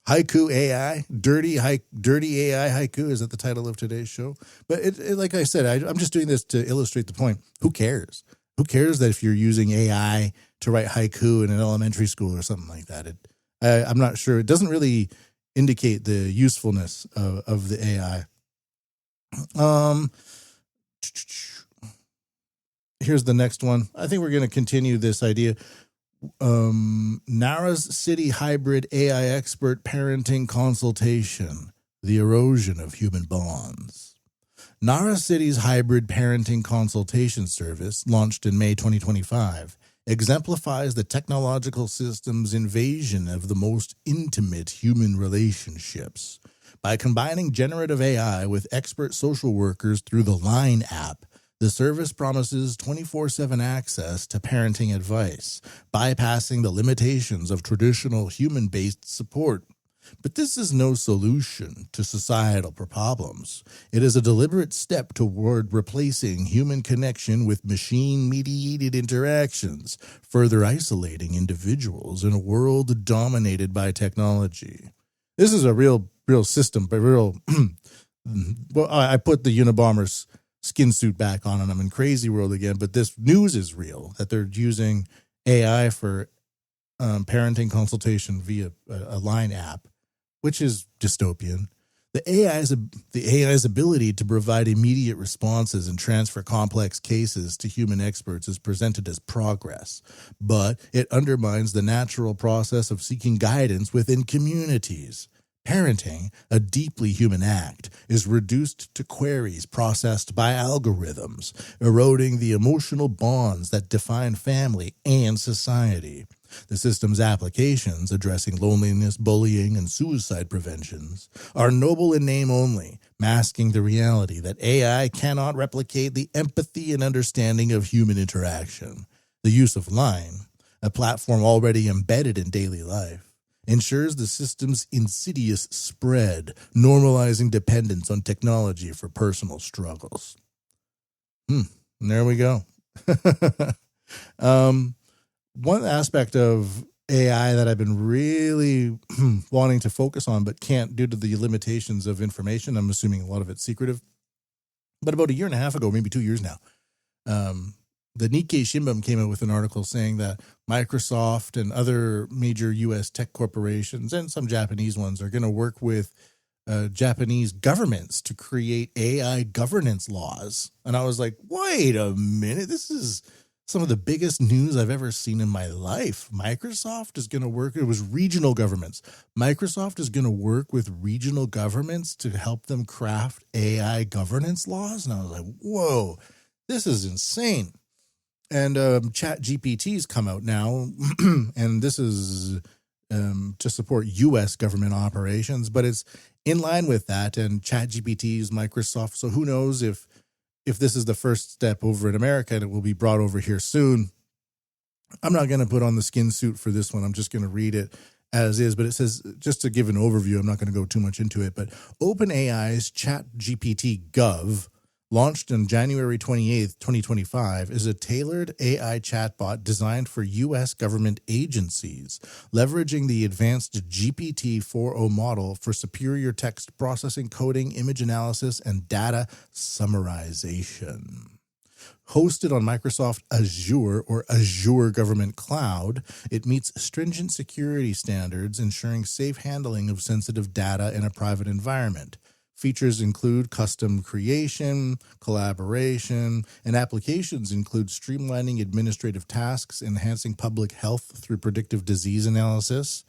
Haiku AI, dirty AI haiku. Is that the title of today's show? But it like I said, I'm just doing this to illustrate the point. Who cares? Who cares that if you're using AI to write haiku in an elementary school or something like that? I'm not sure. It doesn't really indicate the usefulness of the AI. Here's the next one. I think we're going to continue this idea. Nara's City Hybrid AI Expert Parenting Consultation, the erosion of human bonds. Nara City's hybrid parenting consultation service, launched in May 2025, exemplifies the technological system's invasion of the most intimate human relationships. By combining generative AI with expert social workers through the Line app, the service promises 24/7 access to parenting advice, bypassing the limitations of traditional human-based support. But this is no solution to societal problems. It is a deliberate step toward replacing human connection with machine-mediated interactions, further isolating individuals in a world dominated by technology. This is a real system, but real. Well, I put the Unabomber's skin suit back on and I'm in crazy world again, but this news is real, that they're using AI for parenting consultation via a Line app, which is dystopian. The AI's ability to provide immediate responses and transfer complex cases to human experts is presented as progress, but it undermines the natural process of seeking guidance within communities. Parenting, a deeply human act, is reduced to queries processed by algorithms, eroding the emotional bonds that define family and society. The system's applications, addressing loneliness, bullying, and suicide preventions, are noble in name only, masking the reality that AI cannot replicate the empathy and understanding of human interaction. The use of Line, a platform already embedded in daily life, ensures the system's insidious spread, normalizing dependence on technology for personal struggles. And there we go. One aspect of AI that I've been really wanting to focus on, but can't due to the limitations of information, I'm assuming a lot of it's secretive, but about a year and a half ago, maybe 2 years now, the Nikkei Shimbun came out with an article saying that Microsoft and other major U.S. tech corporations and some Japanese ones are going to work with Japanese governments to create AI governance laws. And I was like, wait a minute, this is some of the biggest news I've ever seen in my life. Microsoft is going to work, it was regional governments. Microsoft is going to work with regional governments to help them craft AI governance laws. And I was like, whoa, this is insane. And ChatGPT's come out now, and this is to support U.S. government operations, but it's in line with that. And ChatGPT is Microsoft, so who knows if this is the first step over in America and it will be brought over here soon. I'm not going to put on the skin suit for this one. I'm just going to read it as is, but it says, just to give an overview, I'm not going to go too much into it, but OpenAI's ChatGPT Gov, launched on January 28th, 2025, is a tailored AI chatbot designed for U.S. government agencies, leveraging the advanced GPT-4o model for superior text processing, coding, image analysis, and data summarization. Hosted on Microsoft Azure or Azure Government Cloud, it meets stringent security standards, ensuring safe handling of sensitive data in a private environment. Features include custom creation, collaboration, and applications include streamlining administrative tasks, enhancing public health through predictive disease analysis.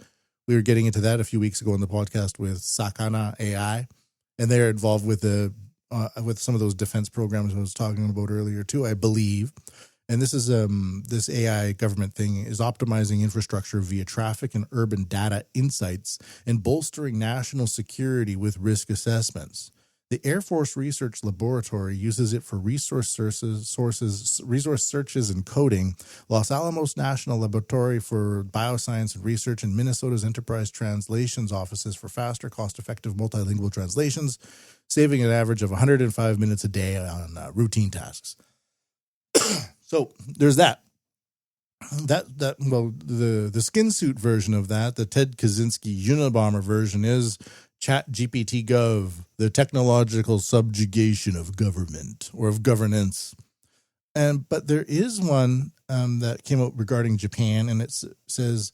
We were getting into that a few weeks ago on the podcast with Sakana AI, and they're involved with with some of those defense programs I was talking about earlier too, I believe. And this is this AI government thing is optimizing infrastructure via traffic and urban data insights and bolstering national security with risk assessments. The Air Force Research Laboratory uses it for resource searches and coding. Los Alamos National Laboratory for Bioscience and Research and Minnesota's Enterprise Translations offices for faster, cost-effective multilingual translations, saving an average of 105 minutes a day on routine tasks. So there's that. The skin suit version of that, the Ted Kaczynski Unabomber version, is ChatGPT Gov, the technological subjugation of government or of governance. But there is one that came out regarding Japan, and it says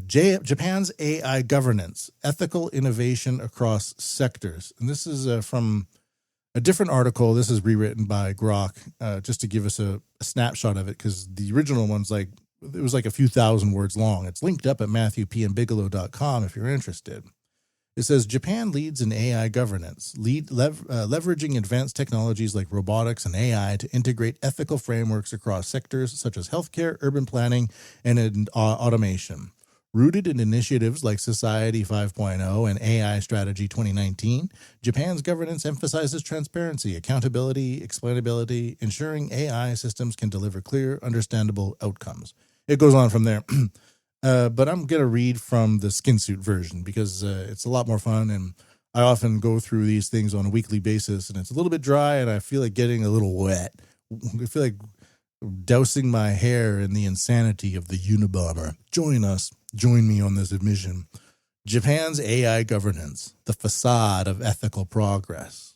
Japan's AI governance, ethical innovation across sectors. And this is from a different article. This is rewritten by Grok, just to give us a snapshot of it, because the original one's it was like a few thousand words long. It's linked up at MatthewPMBigelow.com if you're interested. It says Japan leads in AI governance, leveraging advanced technologies like robotics and AI to integrate ethical frameworks across sectors such as healthcare, urban planning, and automation. Rooted in initiatives like Society 5.0 and AI Strategy 2019, Japan's governance emphasizes transparency, accountability, explainability, ensuring AI systems can deliver clear, understandable outcomes. It goes on from there. But I'm going to read from the Skinsuit version because it's a lot more fun, and I often go through these things on a weekly basis, and it's a little bit dry, and I feel like getting a little wet. I feel like dousing my hair in the insanity of the Unabomber. Join me on this mission. Japan's AI governance, the facade of ethical progress.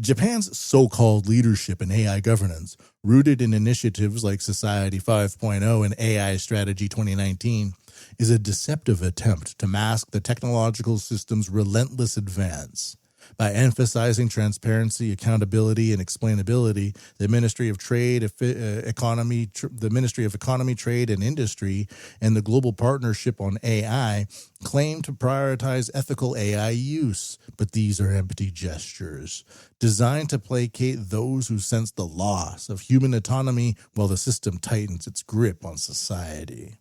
Japan's so-called leadership in AI governance, rooted in initiatives like Society 5.0 and AI Strategy 2019, is a deceptive attempt to mask the technological system's relentless advance. By emphasizing transparency, accountability, and explainability, the Ministry of Economy, Trade, and Industry, and the Global Partnership on AI claim to prioritize ethical AI use, but these are empty gestures, designed to placate those who sense the loss of human autonomy while the system tightens its grip on society.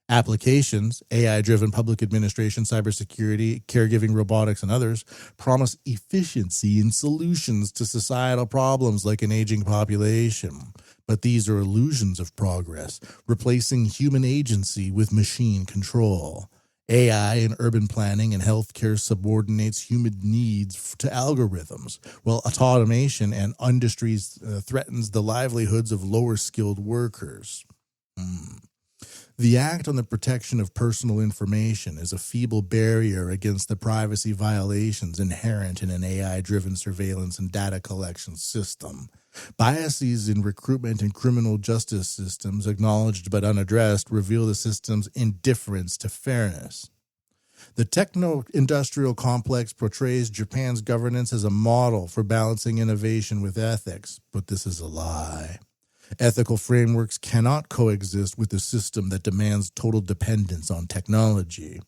Applications, AI-driven public administration, cybersecurity, caregiving, robotics, and others promise efficiency in solutions to societal problems like an aging population. But these are illusions of progress, replacing human agency with machine control. AI in urban planning and healthcare subordinates human needs to algorithms, while automation and industries threatens the livelihoods of lower-skilled workers. The Act on the Protection of Personal Information is a feeble barrier against the privacy violations inherent in an AI-driven surveillance and data collection system. Biases in recruitment and criminal justice systems, acknowledged but unaddressed, reveal the system's indifference to fairness. The techno-industrial complex portrays Japan's governance as a model for balancing innovation with ethics, but this is a lie. Ethical frameworks cannot coexist with a system that demands total dependence on technology.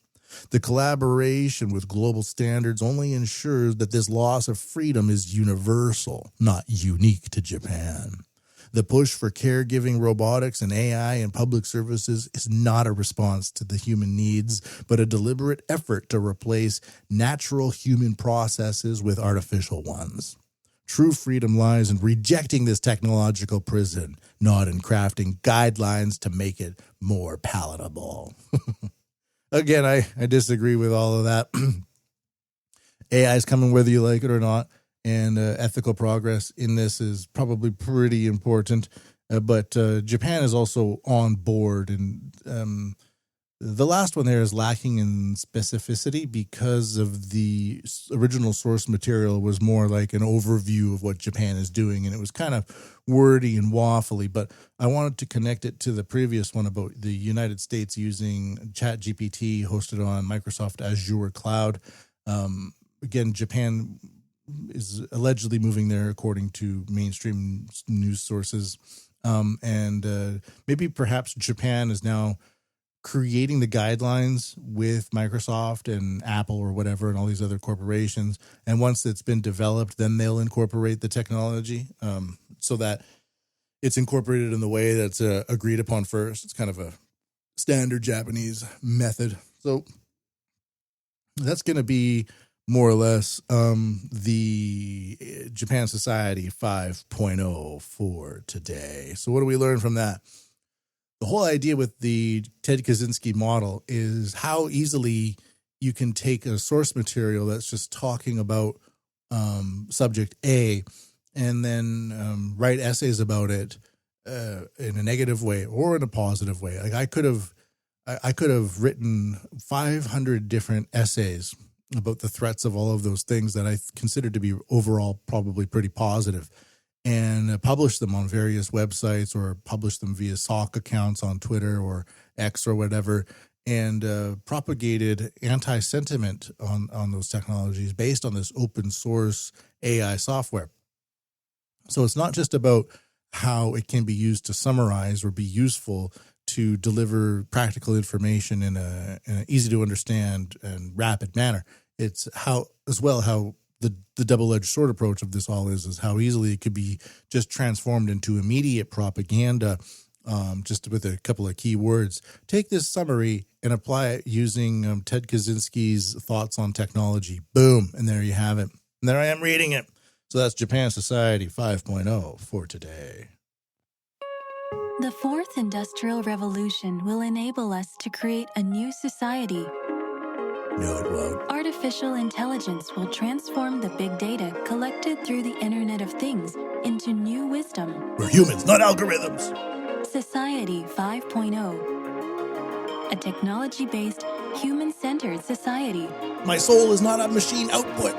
The collaboration with global standards only ensures that this loss of freedom is universal, not unique to Japan. The push for caregiving, robotics, and AI in public services is not a response to the human needs, but a deliberate effort to replace natural human processes with artificial ones. True freedom lies in rejecting this technological prison, not in crafting guidelines to make it more palatable. Again, I disagree with all of that. AI is coming whether you like it or not, and ethical progress in this is probably pretty important. But Japan is also on board, and the last one there is lacking in specificity because of the original source material was more like an overview of what Japan is doing, and it was kind of wordy and waffly, but I wanted to connect it to the previous one about the United States using ChatGPT hosted on Microsoft Azure Cloud. Again, Japan is allegedly moving there according to mainstream news sources, and maybe perhaps Japan is now creating the guidelines with Microsoft and Apple or whatever and all these other corporations. And once it's been developed, then they'll incorporate the technology so that it's incorporated in the way that's agreed upon first. It's kind of a standard Japanese method. So that's going to be more or less the Japan Society 5.0 for today. So what do we learn from that? The whole idea with the Ted Kaczynski model is how easily you can take a source material that's just talking about subject A and then write essays about it in a negative way or in a positive way. Like I could have written 500 different essays about the threats of all of those things that I consider to be overall probably pretty positive. and publish them on various websites or publish them via sock accounts on Twitter or X or whatever, and propagated anti-sentiment on those technologies based on this open source AI software. So it's not just about how it can be used to summarize or be useful to deliver practical information in an easy to understand and rapid manner. It's how the double-edged sword approach of this all is how easily it could be just transformed into immediate propaganda, just with a couple of key words. Take this summary and apply it using Ted Kaczynski's thoughts on technology. Boom, and there you have it. And there I am reading it. So that's Japan Society 5.0 for today. The fourth industrial revolution will enable us to create a new society. No, it won't. Artificial intelligence will transform the big data collected through the Internet of Things into new wisdom. We're humans, not algorithms. Society 5.0. A technology-based, human-centered society. My soul is not a machine output.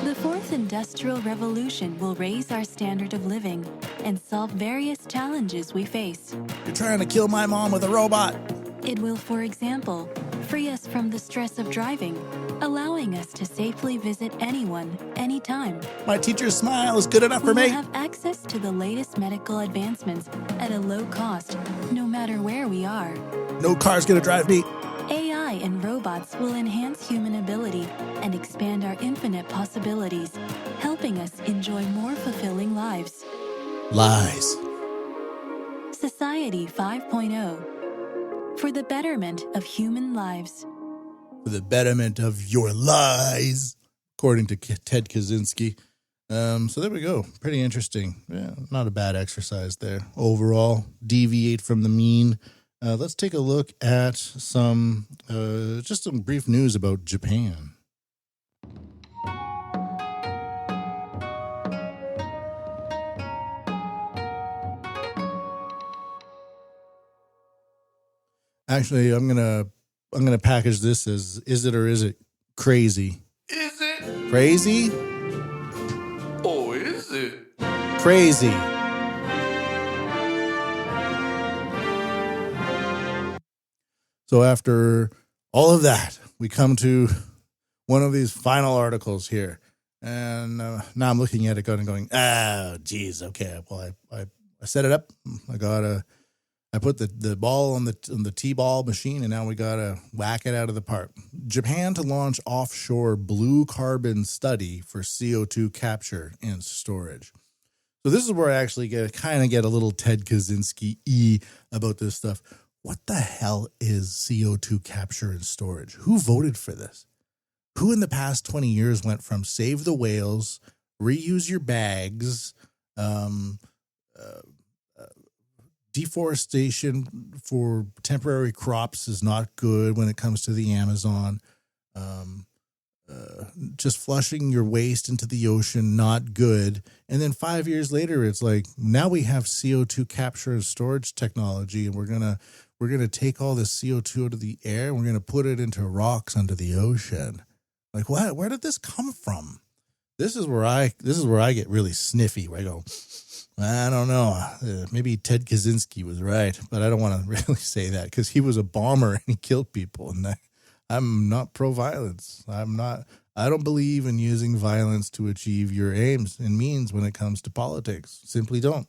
The fourth industrial revolution will raise our standard of living and solve various challenges we face. You're trying to kill my mom with a robot. It will, for example, free us from the stress of driving, allowing us to safely visit anyone, anytime. My teacher's smile is good enough for We me. will have access to the latest medical advancements at a low cost, no matter where we are. No car's gonna drive me. AI and robots will enhance human ability and expand our infinite possibilities, helping us enjoy more fulfilling lives. Lies. Society 5.0. For the betterment of human lives. For the betterment of your lies, according to Ted Kaczynski. So there we go. Pretty interesting. Yeah, not a bad exercise there. Overall, deviate from the mean. Let's take a look at some brief news about Japan. Actually, I'm gonna package this as is it or is it crazy? Is it? Crazy? Oh, is it? Crazy. So after all of that, we come to one of these final articles here. And now I'm looking at it going, oh, geez, okay. Well, I set it up. I put the ball on the T-ball machine, and now we got to whack it out of the park. Japan to launch offshore blue carbon study for CO2 capture and storage. So this is where I actually get a little Ted Kaczynski-y about this stuff. What the hell is CO2 capture and storage? Who voted for this? Who in the past 20 years went from save the whales, reuse your bags, deforestation for temporary crops is not good when it comes to the Amazon, just flushing your waste into the ocean, not good. And then 5 years later, it's like, now we have CO2 capture and storage technology, and we're gonna take all this CO2 out of the air and we're gonna put it into rocks under the ocean. Like, what? Where did this come from? This is where I get really sniffy, where I go, I don't know. Maybe Ted Kaczynski was right, but I don't want to really say that because he was a bomber and he killed people. And I'm not pro-violence. I don't believe in using violence to achieve your aims and means when it comes to politics. Simply don't.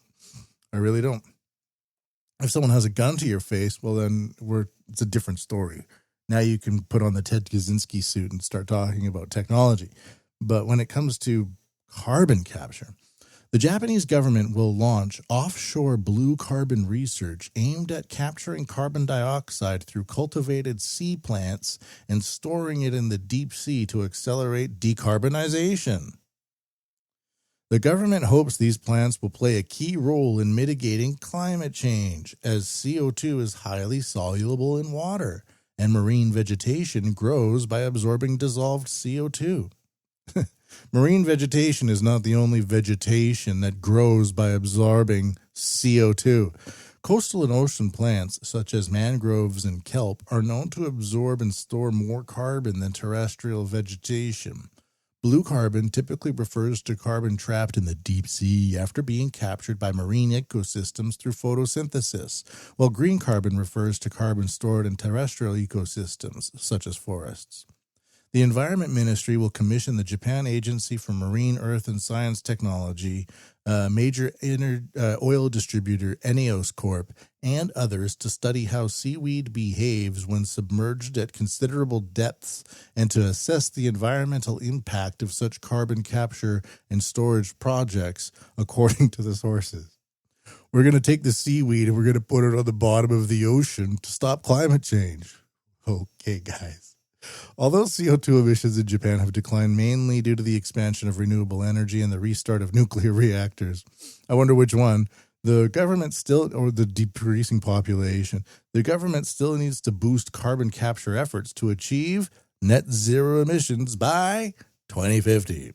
I really don't. If someone has a gun to your face, well, then it's a different story. Now you can put on the Ted Kaczynski suit and start talking about technology. But when it comes to carbon capture, the Japanese government will launch offshore blue carbon research aimed at capturing carbon dioxide through cultivated sea plants and storing it in the deep sea to accelerate decarbonization. The government hopes these plants will play a key role in mitigating climate change, as CO2 is highly soluble in water, and marine vegetation grows by absorbing dissolved CO2. Marine vegetation is not the only vegetation that grows by absorbing CO2. Coastal and ocean plants, such as mangroves and kelp, are known to absorb and store more carbon than terrestrial vegetation. Blue carbon typically refers to carbon trapped in the deep sea after being captured by marine ecosystems through photosynthesis, while green carbon refers to carbon stored in terrestrial ecosystems, such as forests. The Environment Ministry will commission the Japan Agency for Marine, Earth, and Science Technology, major oil distributor Eneos Corp., and others to study how seaweed behaves when submerged at considerable depths and to assess the environmental impact of such carbon capture and storage projects, according to the sources. We're going to take the seaweed and we're going to put it on the bottom of the ocean to stop climate change. Okay, guys. Although CO2 emissions in Japan have declined mainly due to the expansion of renewable energy and the restart of nuclear reactors, I wonder which one, the government still, or the decreasing population, the government still needs to boost carbon capture efforts to achieve net zero emissions by 2050.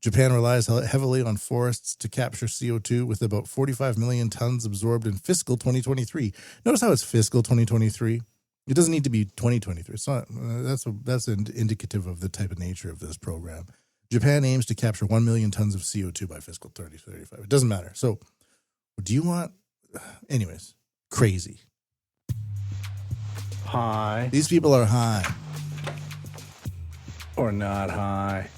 Japan relies heavily on forests to capture CO2 with about 45 million tons absorbed in fiscal 2023. Notice how it's fiscal 2023? It doesn't need to be 2023. It's not. That's indicative of the type of nature of this program. Japan aims to capture 1 million tons of CO2 by fiscal 2035. It doesn't matter. So, do you want? Anyways, crazy. High. These people are high. Or not high.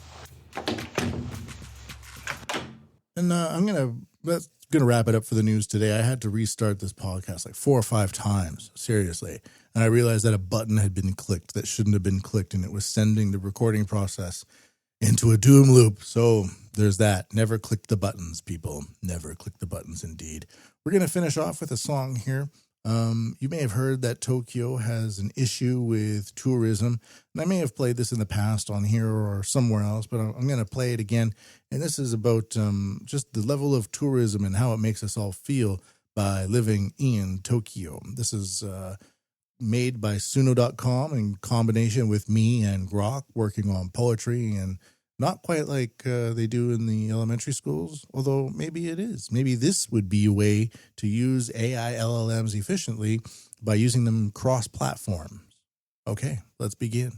And that's gonna wrap it up for the news today. I had to restart this podcast like 4 or 5 times, seriously. And I realized that a button had been clicked that shouldn't have been clicked, and it was sending the recording process into a doom loop. So there's that. Never click the buttons, people. Never click the buttons, indeed. We're going to finish off with a song here. You may have heard that Tokyo has an issue with tourism, and I may have played this in the past on here or somewhere else, but I'm going to play it again. And this is about just the level of tourism and how it makes us all feel by living in Tokyo. This is made by Suno.com in combination with me and Grok, working on poetry, and not quite like they do in the elementary schools, although maybe it is. Maybe this would be a way to use AI LLMs efficiently by using them cross-platform. Okay, let's begin.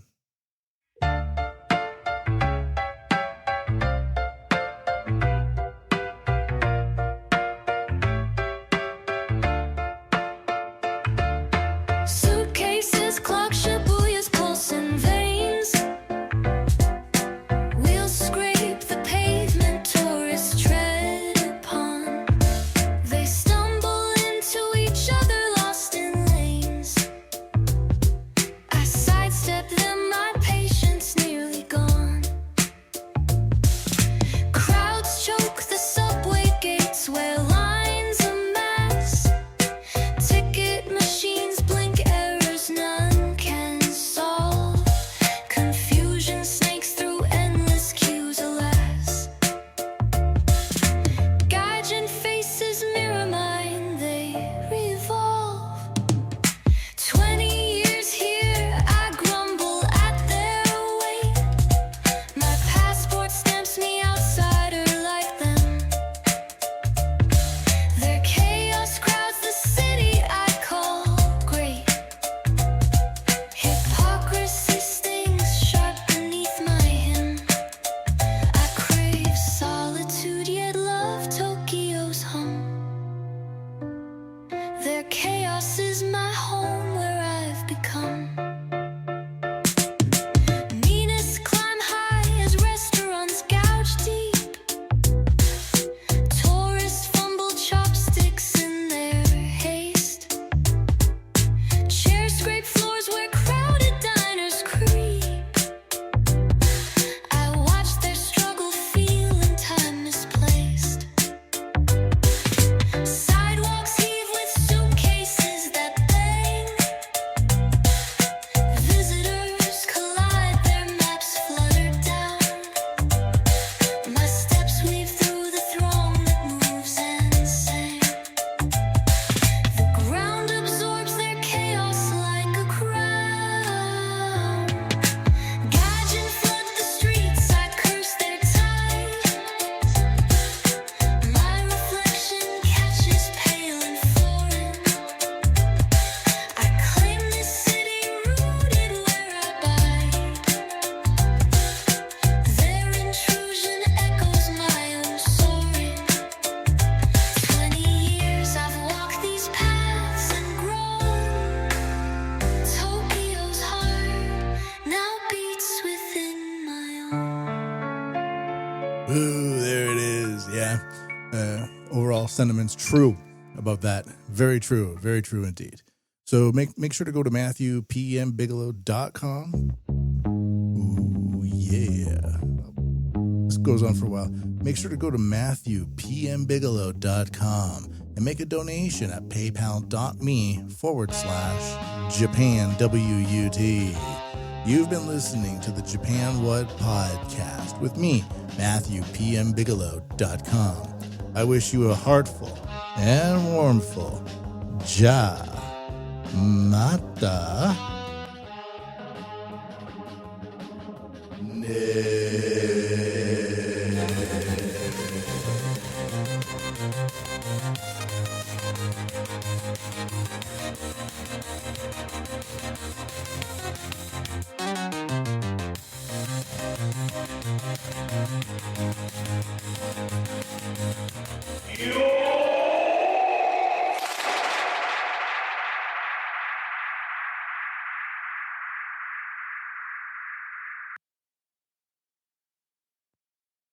Suitcases clog Shibuya's pulsing veins. Wheels scrape the pavement tourists tread upon. They stumble into each other, lost in lanes. I sidestep them sentiments true about that. Very true indeed. So make sure to go to MatthewPMBigelow.com. Ooh, yeah. This goes on for a while. Make sure to go to MatthewPMBigelow.com and make a donation at paypal.me/JapanWUT. You've been listening to the Japan What podcast with me, MatthewPMBigelow.com. I wish you a heartful and warmful mata.